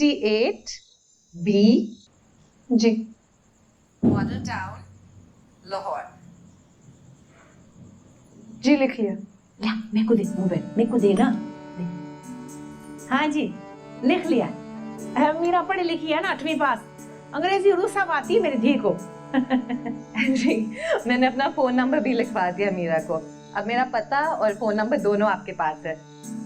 68 B जी, model town Lahore. जी लिख लिया। या मेरे को दे मोबाइल, मेरे को दे ना दे। हाँ जी लिख लिया। मीरा पढ़ी लिखी है ना, 8वीं पास, अंग्रेजी उर्दू सब आती है मेरी धी को। जी, मैंने अपना फोन नंबर भी लिखवा दिया मीरा को। अब मेरा पता और फोन नंबर दोनों आपके पास है।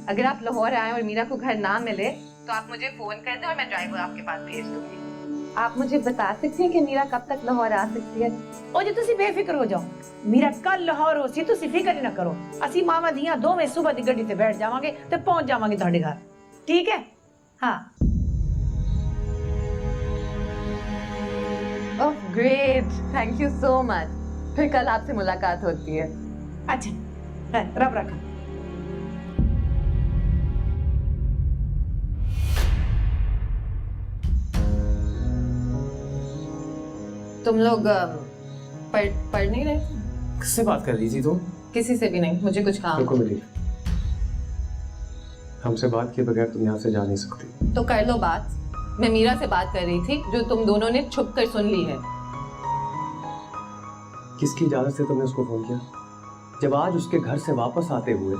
अगर आप लाहौर आए और मीरा को घर ना मिले तो आप मुझे फोन कर दें और मैं ड्राइवर आपके पास भेज दूंगी। आप मुझे बता सकती हैं कि मीरा कब तक लाहौर आ सकती है? ओ जी तुसी बेफिक्र हो जाओ, मीरा कल लाहौर हो सी, तुसी फिक्र ना करो। असी मामा धियां दोवें सुबह दी गड्डी ते बैठ जावांगे ते पहुंच जावांगे ਤੁਹਾਡੇ घर, ठीक है? हाँ। Oh great, thank you so much. फिर कल आपसे मुलाकात होती है। अच्छा रब रखा। तुम लोग पढ़ नहीं रहे? किससे बात कर रही थी तुम? किसी से भी नहीं, मुझे कुछ काम। रुको मिली, हमसे बात किए बगैर तुम यहाँ से जा नहीं सकती। तो कर लो बात। मैं मीरा से बात कर रही थी जो तुम दोनों ने छुप कर सुन ली है। किसकी इजाजत से तुमने उसको फोन किया? जब आज उसके घर से वापस आते हुए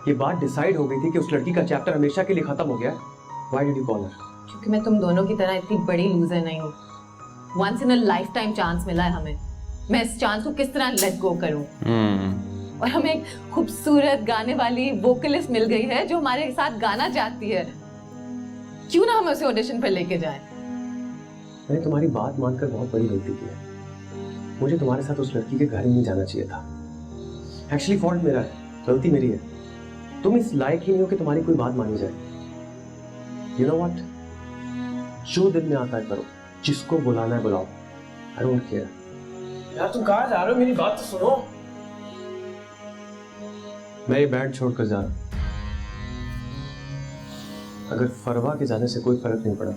ये बात डिसाइड हो गई थी कि उस लड़की का चैप्टर हमेशा के लिए खत्म हो गया, why did you call her? क्योंकि मैं तुम दोनों की तरह इतनी बड़ी लूजर नहीं हूँ। Once in a lifetime chance मिला है हमें, मैं इस चांस को किस तरह लेट गो करूं? और हमें एक खूबसूरत गाने वाली वोकलिस्ट मिल गई है जो हमारे साथ गाना चाहती है। क्यों ना हम उसे ऑडिशन पर लेके जाएं? मैंने तुम्हारी बात मानकर बहुत बड़ी गलती की है। मुझे तुम्हारे साथ उस लड़की के घर ही नहीं जाना चाहिए था। एक्चुअली फॉल्ट मेरा है, गलती मेरी है। तुम इस लायक ही नहीं हो कि तुम्हारी कोई बात मानी जाए। यू नो व्हाट, जो दिल में आता है करो, जिसको बुलाना है बुलाओ, आई डोंट केयर। यार तुम कहाँ जा रहे हो? मेरी बात तो सुनो। मैं ये बैंड छोड़कर जा रहा हूं। अगर फरवा के जाने से कोई फर्क नहीं पड़ा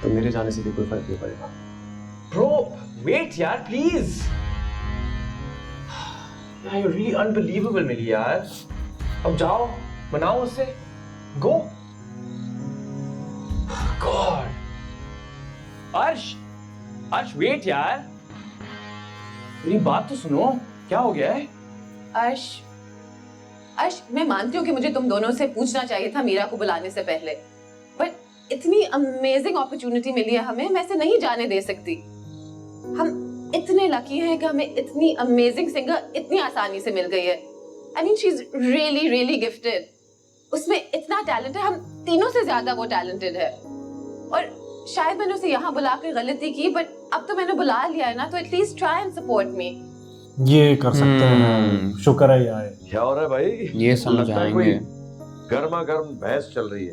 तो मेरे जाने से भी कोई फर्क नहीं पड़ेगा। ब्रो वेट यार प्लीज। यार यू रियली अनबिलीवेबल मिली यार। अब जाओ बनाओ उससे, गो। गॉड। अर्श वेट यार, मेरी बात तो सुनो, क्या हो गया है? अर्श मैं मानती हूँ कि मुझे तुम दोनों से पूछना चाहिए था मीरा को बुलाने से पहले, बट इतनी अमेजिंग अपॉर्चुनिटी मिली है हमें, मैं इसे नहीं जाने दे सकती। हम इतने लकी हैं कि हमें इतनी अमेजिंग सिंगर इतनी आसानी से मिल गई है। I mean she is really really gifted. उसमें इतना टैलेंट है, हम तीनों से ज्यादा वो टैलेंटेड है। और शायद मैंने उसे यहाँ बुलाकर गलती की, बट अब तो मैंने बुला लिया है ना, तो at least try and support me. ये कर सकते हैं, शुक्र है यार। क्या हो रहा है भाई? ये समझाएंगे। गर्मा गर्म बहस चल रही है।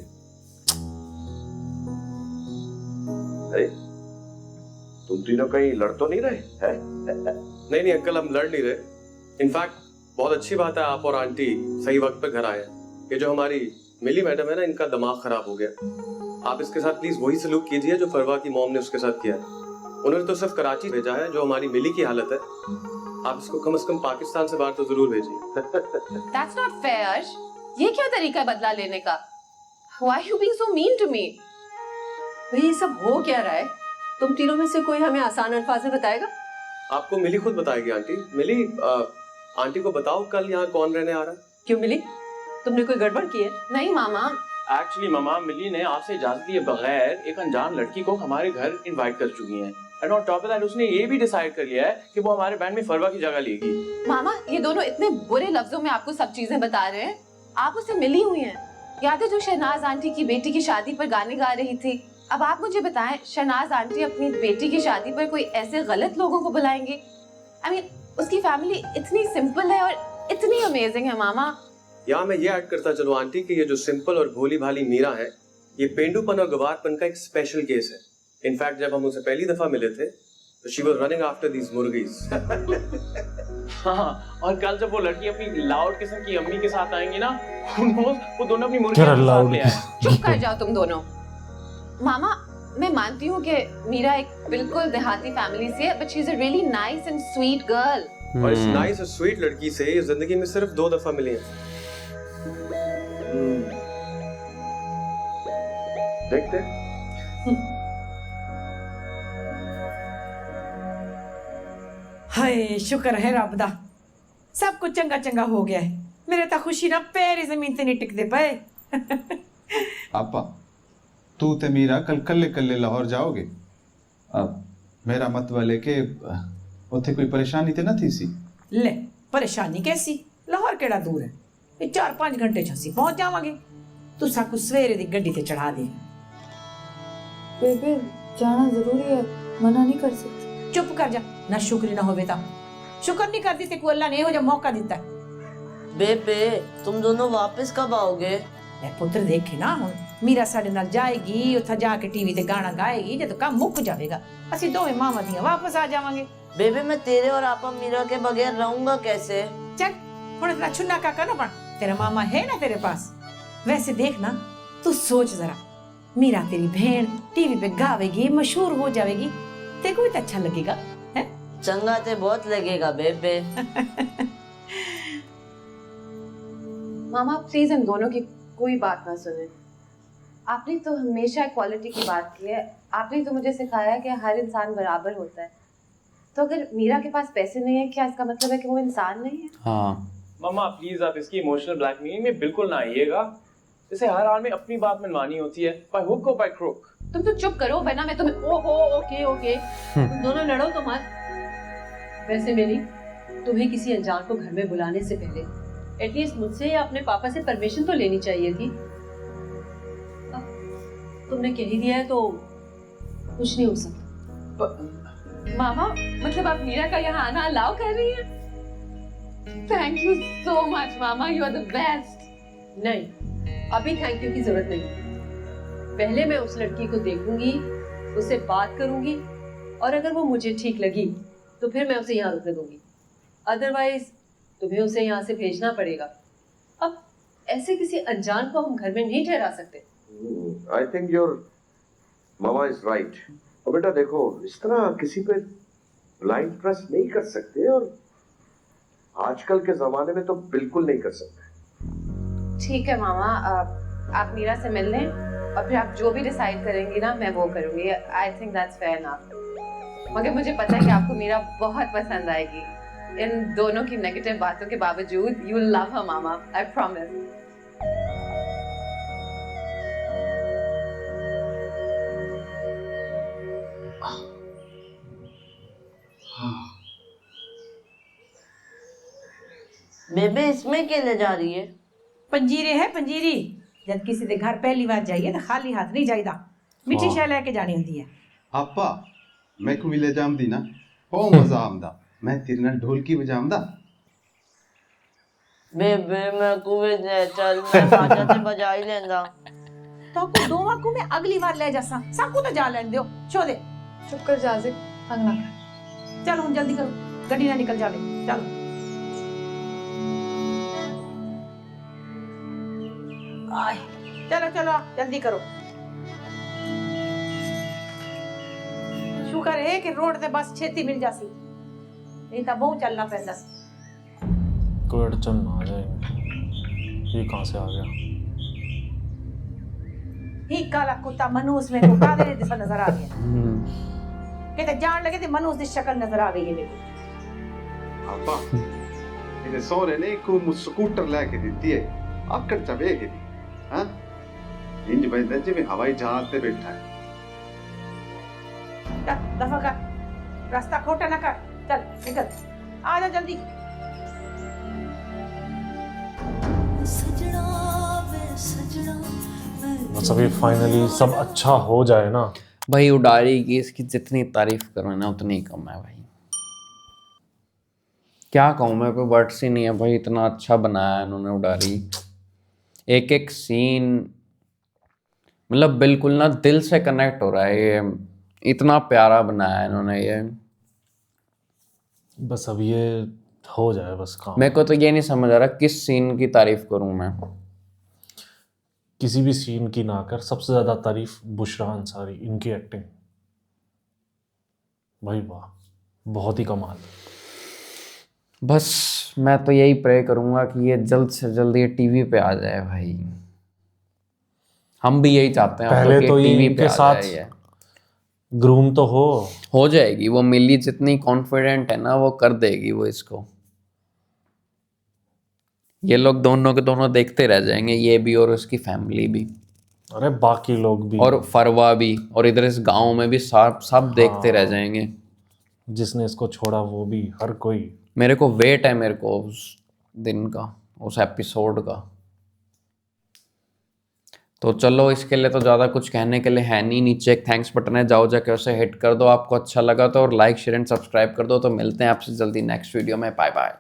अरे तुम तीनों कहीं लड़ तो नहीं रहे हैं? नहीं अंकल, हम लड़ नहीं रहे। इनफैक्ट बहुत अच्छी बात है आप और आंटी सही वक्त पे घर आए। ये जो हमारी मिली मैडम है ना, इनका दिमाग खराब हो गया। आप इसके साथ प्लीज वही सलूक कीजिए जो फरवा की मॉम ने उसके साथ किया। उन्होंने तो सिर्फ कराची भेजा है, जो हमारी मिली की हालत है। आप इसको कम से कम पाकिस्तान से बाहर तो जरूर भेजिए। That's not fair, अर्श। ये क्या तरीका है बदला लेने का? Why are you being so mean to me? ये सब हो क्या रहा है? तुम तीनों में से कोई हमें आसान अल्फाज में बताएगा? आपको मिली खुद बताएगी आंटी। मिली आंटी को बताओ कल यहाँ कौन रहने आ रहा है? क्यों मिली, तुमने कोई गड़बड़ की है? नहीं मामा। एक्चुअली मामा, मिली ने आपसे इजाजत लिए बगैर एक अनजान लड़की को हमारे घर इनवाइट कर चुकी हैं। And on top of that उसने ये भी डिसाइड कर लिया है कि वो हमारे बैंड में फरवा की जगह लेगी। मामा ये दोनों इतने बुरे लफ्जों में आपको सब चीजें बता रहे हैं। आप उससे मिली हुई हैं। याद है जो शहनाज आंटी की बेटी की शादी पर गाने गा रही थी? अब आप मुझे बताएं, शहनाज आंटी अपनी बेटी की शादी पर कोई ऐसे गलत लोगों को बुलाएंगी? आई मीन उसकी फैमिली इतनी सिंपल है और इतनी अमेजिंग है मामा। यहाँ मैं ये ऐड करता चलो आंटी कि ये जो सिंपल और भोली भाली मीरा है, ये पेंडूपन और गवारपन का एक स्पेशल केस है। इनफैक्ट जब हम उसे पहली दफा मिले थे तो she was running after these मुर्गीज। हाँ, और कल जब वो लड़की अपनी लाउड किस्म की अम्मी के साथ आएंगी ना, वो दोनों अपनी मुर्गियों के साथ ले आए। चुप कर जाओ तुम दोनों। मामा मैं मानती हूँ कि मीरा एक बिल्कुल देहाती फैमिली से है, but she is a really nice and sweet girl. और इस नाइस और स्वीट लड़की से ये जिंदगी में सिर्फ 2 दफा मिली है। देखते ਹਾਏ ਸ਼ੁਕਰ ਹੈ ਰੱਬ ਦਾ ਸਭ ਕੁਝ ਚੰਗਾ ਚੰਗਾ ਹੋ ਗਿਆ ਹੈ ਮੇਰੇ ਤਾਂ ਖੁਸ਼ੀ ਨਾਲ ਪੈਰ ਹੀ ਜ਼ਮੀਨ ਤੇ ਨਹੀਂ ਟਿਕਦੇ ਪਏ आपा तू ते मीरा कल कल्ले कल्ले लाहौर जाओगे अब मेरा मतलब है कि उत्थे कोई परेशानी तो ना थी सी ਲੈ ਪਰੇਸ਼ਾਨੀ ਕੈਸੀ ਲਾਹੌਰ ਕਿਹੜਾ ਦੂਰ ਹੈ ਇਹ 4-5 ਘੰਟੇ ਚ ਅਸੀਂ ਪਹੁੰਚ ਜਾਵਾਂਗੇ ਤੂੰ ਸਾਕੂ ਸਵੇਰੇ ਦੀ ਗੱਡੀ ਤੇ ਚੜਾ ਦੇ बेबे जाना जरूरी है, मना नहीं कर सकती। ਚੁੱਪ ਕਰ ਜਾ ਨਾ ਸ਼ੁਕਰੀ ਨਾ ਹੋਵੇ ਤਾਂ ਸ਼ੁਕਰ ਨਹੀਂ ਕਰਦੀ ਤੇ ਕੋਈ ਅੱਲਾ ਨੇ ਇਹੋ ਜਿਹਾ ਮੌਕਾ ਦਿੱਤਾ बेबे तुम दोनों वापस कब आओगे? ਇਹ ਪੁੱਤਰ ਦੇਖੇ ਨਾ ਹੁਣ ਮੀਰਾ ਸਾਡੇ ਨਾਲ ਜਾਏਗੀ ਉੱਥੇ ਜਾ ਕੇ ਟੀਵੀ ਤੇ ਗਾਣਾ ਗਾਏਗੀ ਜਦੋਂ ਕੰਮ ਮੁੱਕ ਜਾਵੇਗਾ ਅਸੀਂ ਦੋਵੇਂ ਮਾਵਾਂ ਦੀਆਂ ਵਾਪਸ ਆ ਜਾਵਾਂਗੇ बेबे मैं तेरे और आपा मीरा के बगैर रहूंगा कैसे? चल हुण इतना छुन्ना काका ना बन तेरा मामा है ना तेरे पास वैसे देख ना तू सोच जरा मीरा तेरी बहन टीवी पे गावेगी मशहूर हो जाएगी तेरे को भी तो अच्छा लगेगा है चंगा ते बहुत लगेगा बेबे। मामा प्लीज इन दोनों की कोई बात ना सुने। आपने तो हमेशा इक्वालिटी की बात की है, आपने तो मुझे सिखाया है कि हर इंसान बराबर होता है, तो अगर मीरा के पास पैसे नहीं है क्या इसका मतलब है कि वो इंसान नहीं है? हाँ मम्मा प्लीज आप इसकी इमोशनल ब्लैकमेलिंग में बिल्कुल ना आइएगा। इसे हर हाल में अपनी बात मनवानी होती है, बाय हुक और बाय क्रुक। तुम तो चुप करो वरना मैं तुम्हें ओहो ओके ओके तुम दोनों लड़ो तो मत। वैसे मिली तुम्हें किसी अनजान को घर में बुलाने से पहले एटलीस्ट मुझसे या अपने पापा से परमिशन तो लेनी चाहिए थी। अब तुमने कह ही दिया है तो कुछ नहीं हो सकता। मामा मतलब आप मीरा का यहाँ आना अलाउ कर रही हैं? थैंक यू सो मच मामा, यू आर द बेस्ट। नहीं अभी थैंक यू की जरूरत नहीं, पहले मैं उस लड़की को देखूंगी, उससे बात करूंगी और अगर वो मुझे ठीक लगी तो फिर मैं उसे यहाँ रुकने दूंगी, अदरवाइज तुम्हें उसे यहाँ से भेजना पड़ेगा। अब ऐसे किसी अनजान को हम घर में नहीं ठहरा सकते। I think your mama is right. और बेटा देखो इस तरह किसी पे ब्लाइंड ट्रस्ट नहीं कर सकते, और आजकल के जमाने में तो बिल्कुल नहीं कर सकते। ठीक है मामा, आप मीरा से मिल लें और फिर आप जो भी डिसाइड करेंगी ना मैं वो करूंगी। I think that's fair enough. मगर मुझे पता है कि आपको मीरा बहुत पसंद आएगी। इन दोनों की नेगेटिव बातों के बावजूद you will love her mama, I promise. बेबे इसमें क्या ले जा रही है? पंजीरे है पंजीरी जब किसी के घर पहली बार जाइए तो खाली हाथ नहीं जाइदा मिठी शै लेके जानी होती है। आपा मैं को मिले जामदी ना ओ मजा आमदा मैं तेरे नाल ढोलकी बजामदा। बेबे मैं को भी ले चल, मैं बाजा ते बजा ही लेंदा। तो को दोवां को मैं अगली बार ले जासा सबको तो जा लेन दियो छोड़े चुप कर जाजिक, तंग ना कर। चल हुन जल्दी करो गड्डी ना निकल जावे चलो। आए चलो चलो जल्दी करो। शुक्र है कि रोड ते बस छेती मिल जासी नहीं तो बहुत चलना पैंदा सी। कोई अड़चन ना आ जाए। ये कहाँ से आ गया? ही काला कुत्ता मनूस में को कादे दिसा नजर आ गया कहते जान लगे थे मनूस दी शक्ल नजर आ गई है मेरे को। आपा मेरे सोहरे ने को स्कूटर लेके दिती है आकड़ चबेगी दी हां इंज बंदे जे में हवाई जहाज पे बैठा है। चल दफा कर रास्ता खोटा ना कर चल निकल आ जा जल्दी। बस अभी फाइनली सब अच्छा हो जाए ना। भाई उडारी की इसकी जितनी तारीफ करो ना उतनी कम है भाई। क्या कहूँ मैं, कोई वर्ड्स ही नहीं है भाई, इतना अच्छा बनाया है इन्होंने उडारी। एक एक सीन मतलब बिल्कुल ना दिल से कनेक्ट हो रहा है, ये इतना प्यारा बनाया है इन्होंने ये। बस अब ये हो जाए बस काम। मेरे को तो ये नहीं समझ आ रहा किस सीन की तारीफ करूँ मैं। किसी भी सीन की ना कर, सबसे ज्यादा तारीफ बुशरा अंसारी, इनकी एक्टिंग भाई वाह, बहुत ही कमाल। बस मैं तो यही प्रे करूँगा कि ये जल्द से जल्द ये टीवी पे आ जाए भाई। हम भी यही चाहते हैं पहले तो ये टीवी पे इनके आ साथ जाए ये। ग्रूम तो हो जाएगी वो। मिली जितनी कॉन्फिडेंट है ना वो कर देगी वो इसको। ये लोग दोनों के दोनों देखते रह जाएंगे, ये भी और उसकी फैमिली भी, अरे बाकी लोग भी, और फरवा भी, और इधर इस गांव में भी सब देखते रह जाएंगे। जिसने इसको छोड़ा वो भी, हर कोई। मेरे को वेट है, मेरे को उस दिन का, उस एपिसोड का। तो चलो, इसके लिए तो ज़्यादा कुछ कहने के लिए है नहीं। नीचे एक थैंक्स बटन है, जाओ जाके उसे हिट कर दो। आपको अच्छा लगा तो, और लाइक शेयर एंड सब्सक्राइब कर दो। तो मिलते हैं आपसे जल्दी नेक्स्ट वीडियो में। Bye bye.